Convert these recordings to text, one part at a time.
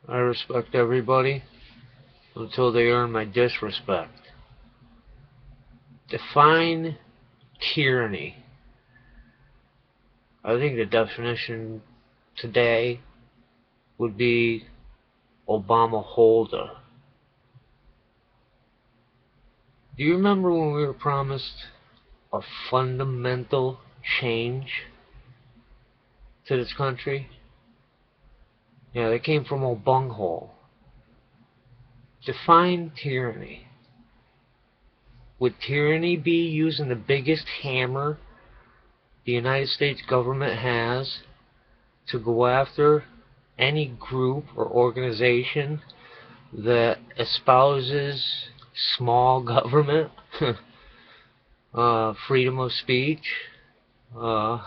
I respect everybody until they earn my disrespect. Define tyranny. I think the definition today would be Obama-holder. Do you remember when we were promised a fundamental change to this country? Yeah, they came from OBUNGHOLE. Define tyranny. Would tyranny be using the biggest hammer the United States government has to go after any group or organization that espouses small government, freedom of speech? Uh,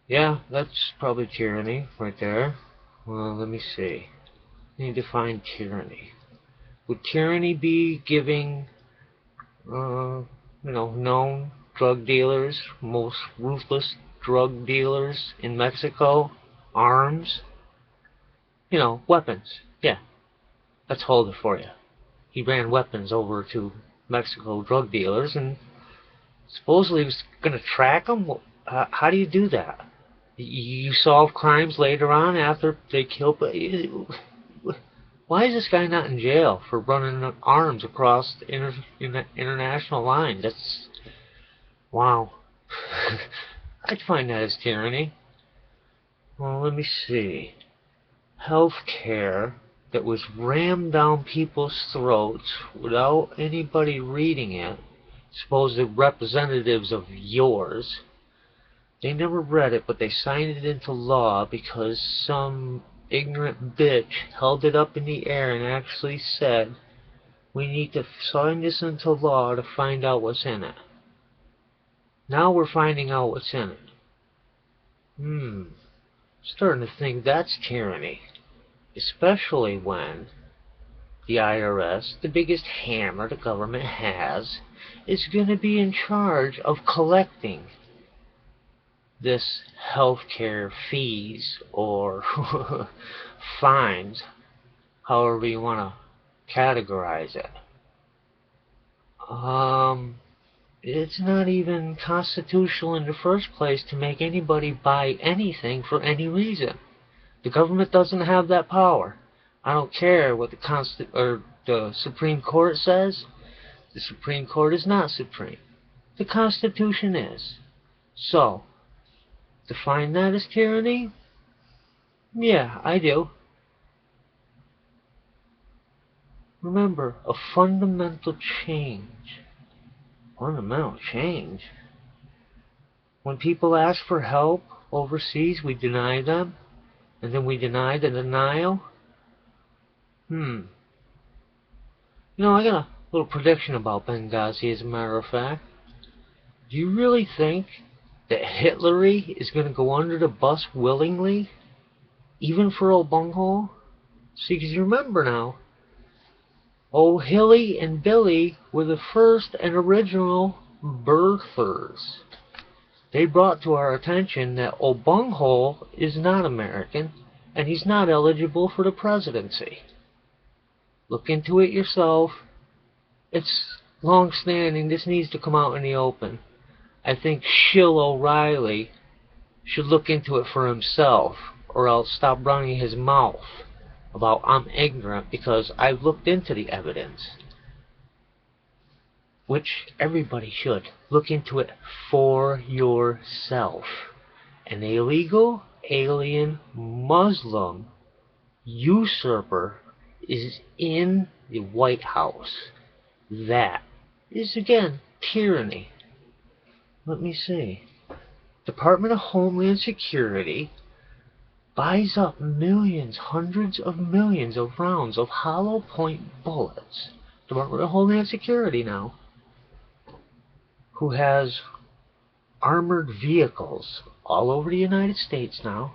yeah, that's probably tyranny right there. Well, let me see. Let me define tyranny. Would tyranny be giving, known drug dealers, most ruthless drug dealers in Mexico, arms? Weapons. Yeah, let's hold it for you. He ran weapons over to Mexico drug dealers, and supposedly he was going to track them. How do you do that? You solve crimes later on after they kill. Why is this guy not in jail for running arms across the international line? That's wow. I'd find that as tyranny. Well, let me see. Healthcare that was rammed down people's throats without anybody reading it. Supposed representatives of yours. They never read it, but they signed it into law because some ignorant bitch held it up in the air and actually said, we need to sign this into law to find out what's in it. Now we're finding out what's in it. Starting to think that's tyranny. Especially when the IRS, the biggest hammer the government has, is going to be in charge of collecting this healthcare fees or fines, however you want to categorize it. It's not even constitutional in the first place to make anybody buy anything for any reason. The government doesn't have that power. I don't care what the Supreme Court says. The Supreme Court is not supreme. The Constitution is. So, define that as tyranny? Yeah, I do. Remember, a fundamental change. Fundamental change? When people ask for help overseas, we deny them, and then we deny the denial? I got a little prediction about Benghazi, as a matter of fact. Do you really think that Hitler is going to go under the bus willingly? Even for old bunghole? See, because you remember now, old Hilly and Billy were the first and original birthers. They brought to our attention that old bunghole is not American, and he's not eligible for the presidency. Look into it yourself. It's long-standing. This needs to come out in the open. I think Shill O'Reilly should look into it for himself, or else stop running his mouth about I'm ignorant, because I've looked into the evidence. Which everybody should. Look into it for yourself. An illegal, alien, Muslim usurper is in the White House. That is, again, tyranny. Let me see. Department of Homeland Security buys up millions, hundreds of millions of rounds of hollow point bullets. Department of Homeland Security now, who has armored vehicles all over the United States now,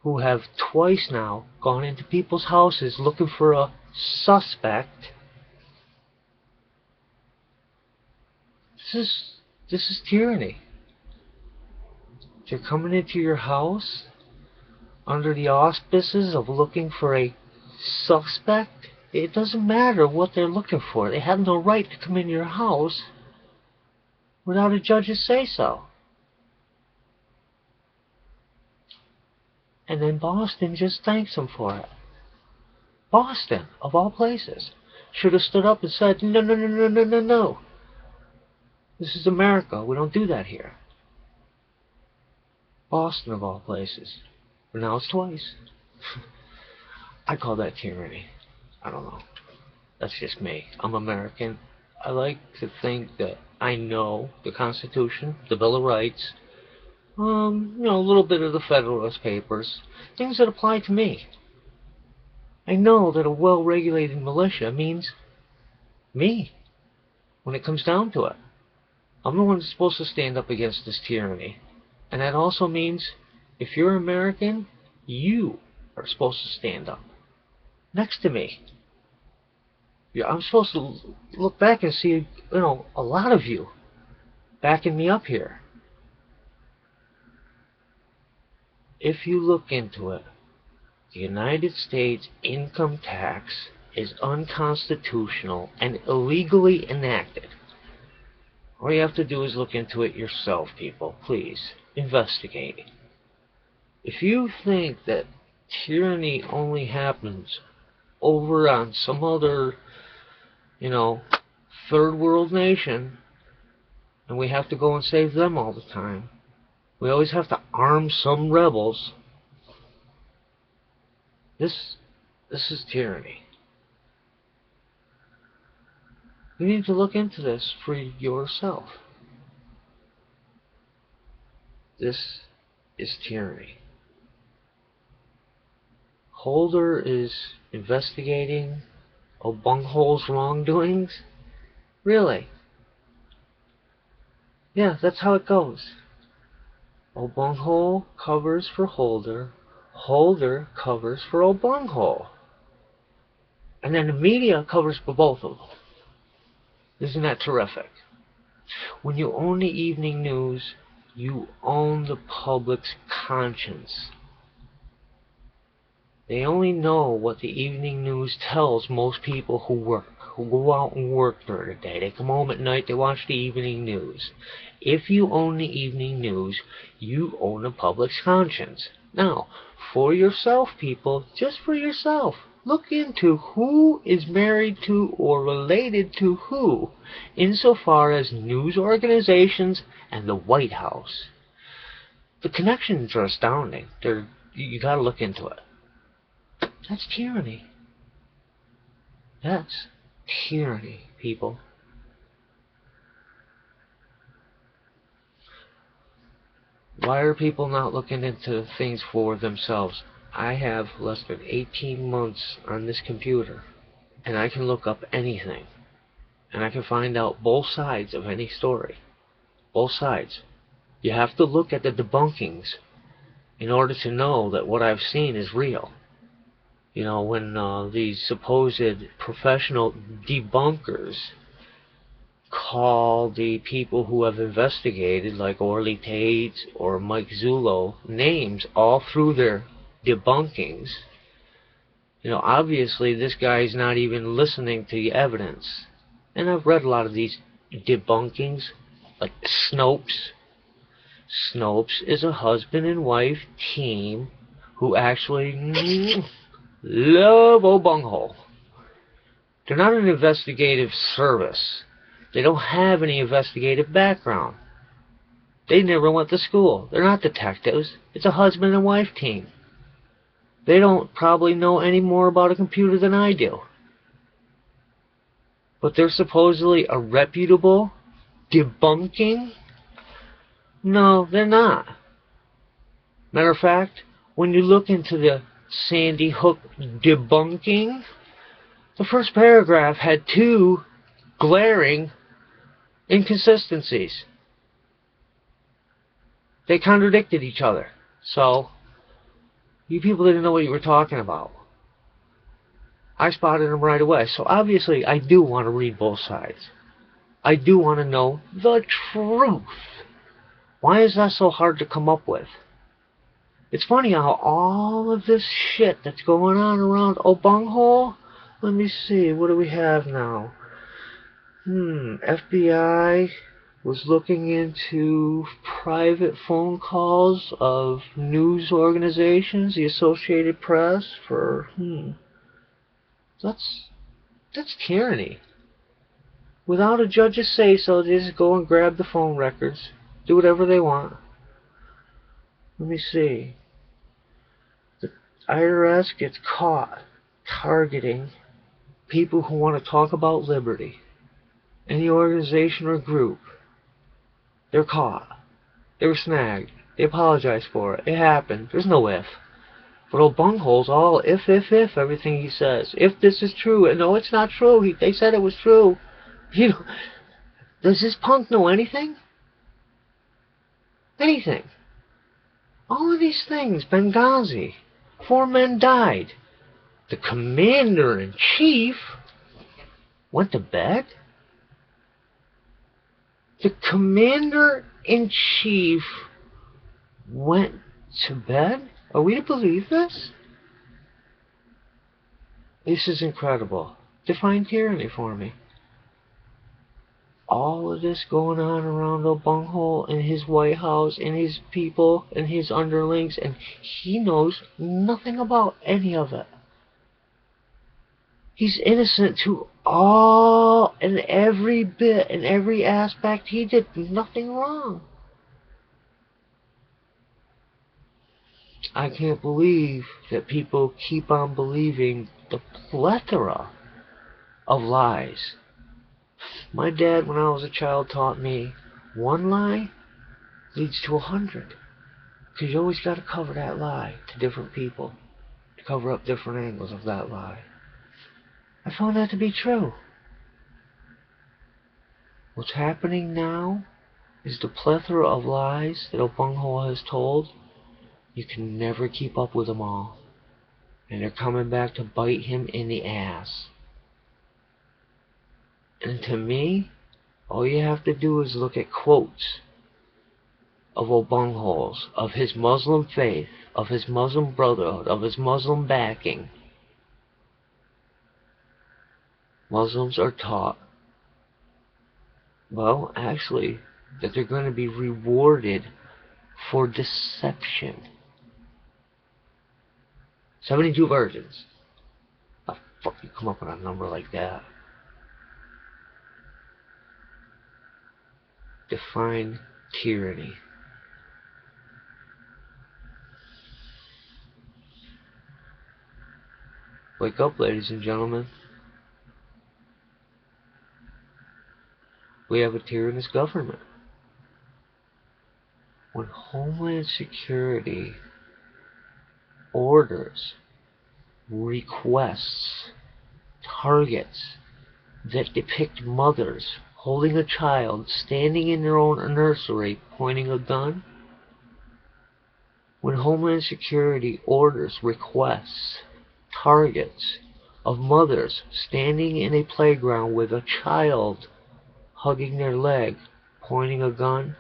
who have twice now gone into people's houses looking for a suspect. This is tyranny. They're coming into your house under the auspices of looking for a suspect. It doesn't matter what they're looking for. They have no right to come in your house without a judge's say-so. And then Boston just thanks them for it. Boston, of all places, should have stood up and said, no, no, no, no, no, no, no. This is America. We don't do that here. Boston, of all places. But now it's twice. I call that tyranny. I don't know. That's just me. I'm American. I like to think that I know the Constitution, the Bill of Rights, a little bit of the Federalist Papers, things that apply to me. I know that a well-regulated militia means me, when it comes down to it. I'm the one that's supposed to stand up against this tyranny. And that also means, if you're American, you are supposed to stand up next to me. Yeah, I'm supposed to look back and see, a lot of you backing me up here. If you look into it, the United States income tax is unconstitutional and illegally enacted. All you have to do is look into it yourself, people. Please, investigate. If you think that tyranny only happens over on some other, third world nation, and we have to go and save them all the time, we always have to arm some rebels, this is tyranny. You need to look into this for yourself. This is tyranny. Holder is investigating OBUNGHOLE's wrongdoings? Really? Yeah, that's how it goes. OBUNGHOLE covers for Holder. Holder covers for OBUNGHOLE. And then the media covers for both of them. Isn't that terrific? When you own the evening news, you own the public's conscience. They only know what the evening news tells most people who work, who go out and work during the day. They come home at night, they watch the evening news. If you own the evening news, you own the public's conscience. Now, for yourself, people, just for yourself, look into who is married to or related to who, insofar as news organizations and the White House. The connections are astounding. You got to look into it. That's tyranny. That's tyranny, people. Why are people not looking into things for themselves? I have less than 18 months on this computer, and I can look up anything. And I can find out both sides of any story. Both sides. You have to look at the debunkings in order to know that what I've seen is real. When these supposed professional debunkers call the people who have investigated, like Orly Tate or Mike Zullo, names all through their debunkings, obviously this guy's not even listening to the evidence. And I've read a lot of these debunkings, like Snopes. Snopes is a husband and wife team who actually love OBUNGHOLE. They're not an investigative service. They don't have any investigative background. They never went to school. They're not detectives. It's a husband and wife team. They don't probably know any more about a computer than I do. But they're supposedly a reputable debunking? No, they're not. Matter of fact, when you look into the Sandy Hook debunking, the first paragraph had two glaring inconsistencies. They contradicted each other. So, you people didn't know what you were talking about. I spotted them right away. So obviously, I do want to read both sides. I do want to know the truth. Why is that so hard to come up with? It's funny how all of this shit that's going on around OBUNGHOLE. Let me see, what do we have now? FBI was looking into private phone calls of news organizations, the Associated Press, for that's tyranny. Without a judge's say-so, they just go and grab the phone records, do whatever they want. Let me see. The IRS gets caught targeting people who want to talk about liberty. Any organization or group. They're caught. They were snagged. They apologized for it. It happened. There's no if. But OBUNGHOLE's all if, everything he says. If this is true. And no, it's not true. They said it was true. You know, does this punk know anything? Anything. All of these things. Benghazi. 4 men died. The commander-in-chief went to bed? The commander-in-chief went to bed? Are we to believe this? This is incredible. Define tyranny for me. All of this going on around OBUNGHOLE and his White House and his people and his underlings, and he knows nothing about any of it. He's innocent to all and every bit and every aspect. He did nothing wrong. I can't believe that people keep on believing the plethora of lies. My dad, when I was a child, taught me one lie leads to 100. Because you always got to cover that lie to different people, to cover up different angles of that lie. I found that to be true. What's happening now is the plethora of lies that OBUNGHOLE has told. You can never keep up with them all. And they're coming back to bite him in the ass. And to me, all you have to do is look at quotes of OBUNGHOLE's, of his Muslim faith, of his Muslim brotherhood, of his Muslim backing. Muslims are taught, well, actually, that they're going to be rewarded for deception. 72 virgins. How the fuck you come up with a number like that? Define tyranny. Wake up, ladies and gentlemen. We have a tyrannous government. When Homeland Security orders, requests, targets that depict mothers holding a child, standing in their own nursery, pointing a gun, when Homeland Security orders, requests, targets of mothers standing in a playground with a child hugging their leg, pointing a gun,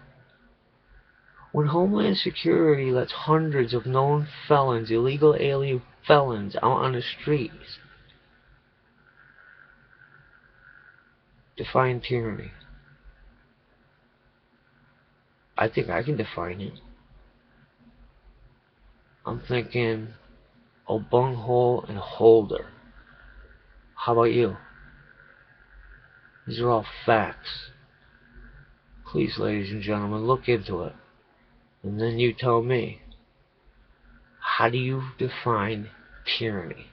when Homeland Security lets hundreds of known felons, illegal alien felons, out on the streets, define tyranny. I think I can define it. I'm thinking OBUNGHOLE and Holder. How about you? These are all facts. Please, ladies and gentlemen, look into it. And then you tell me, how do you define tyranny?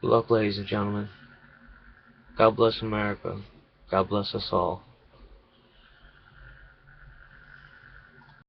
Good luck, ladies and gentlemen. God bless America. God bless us all.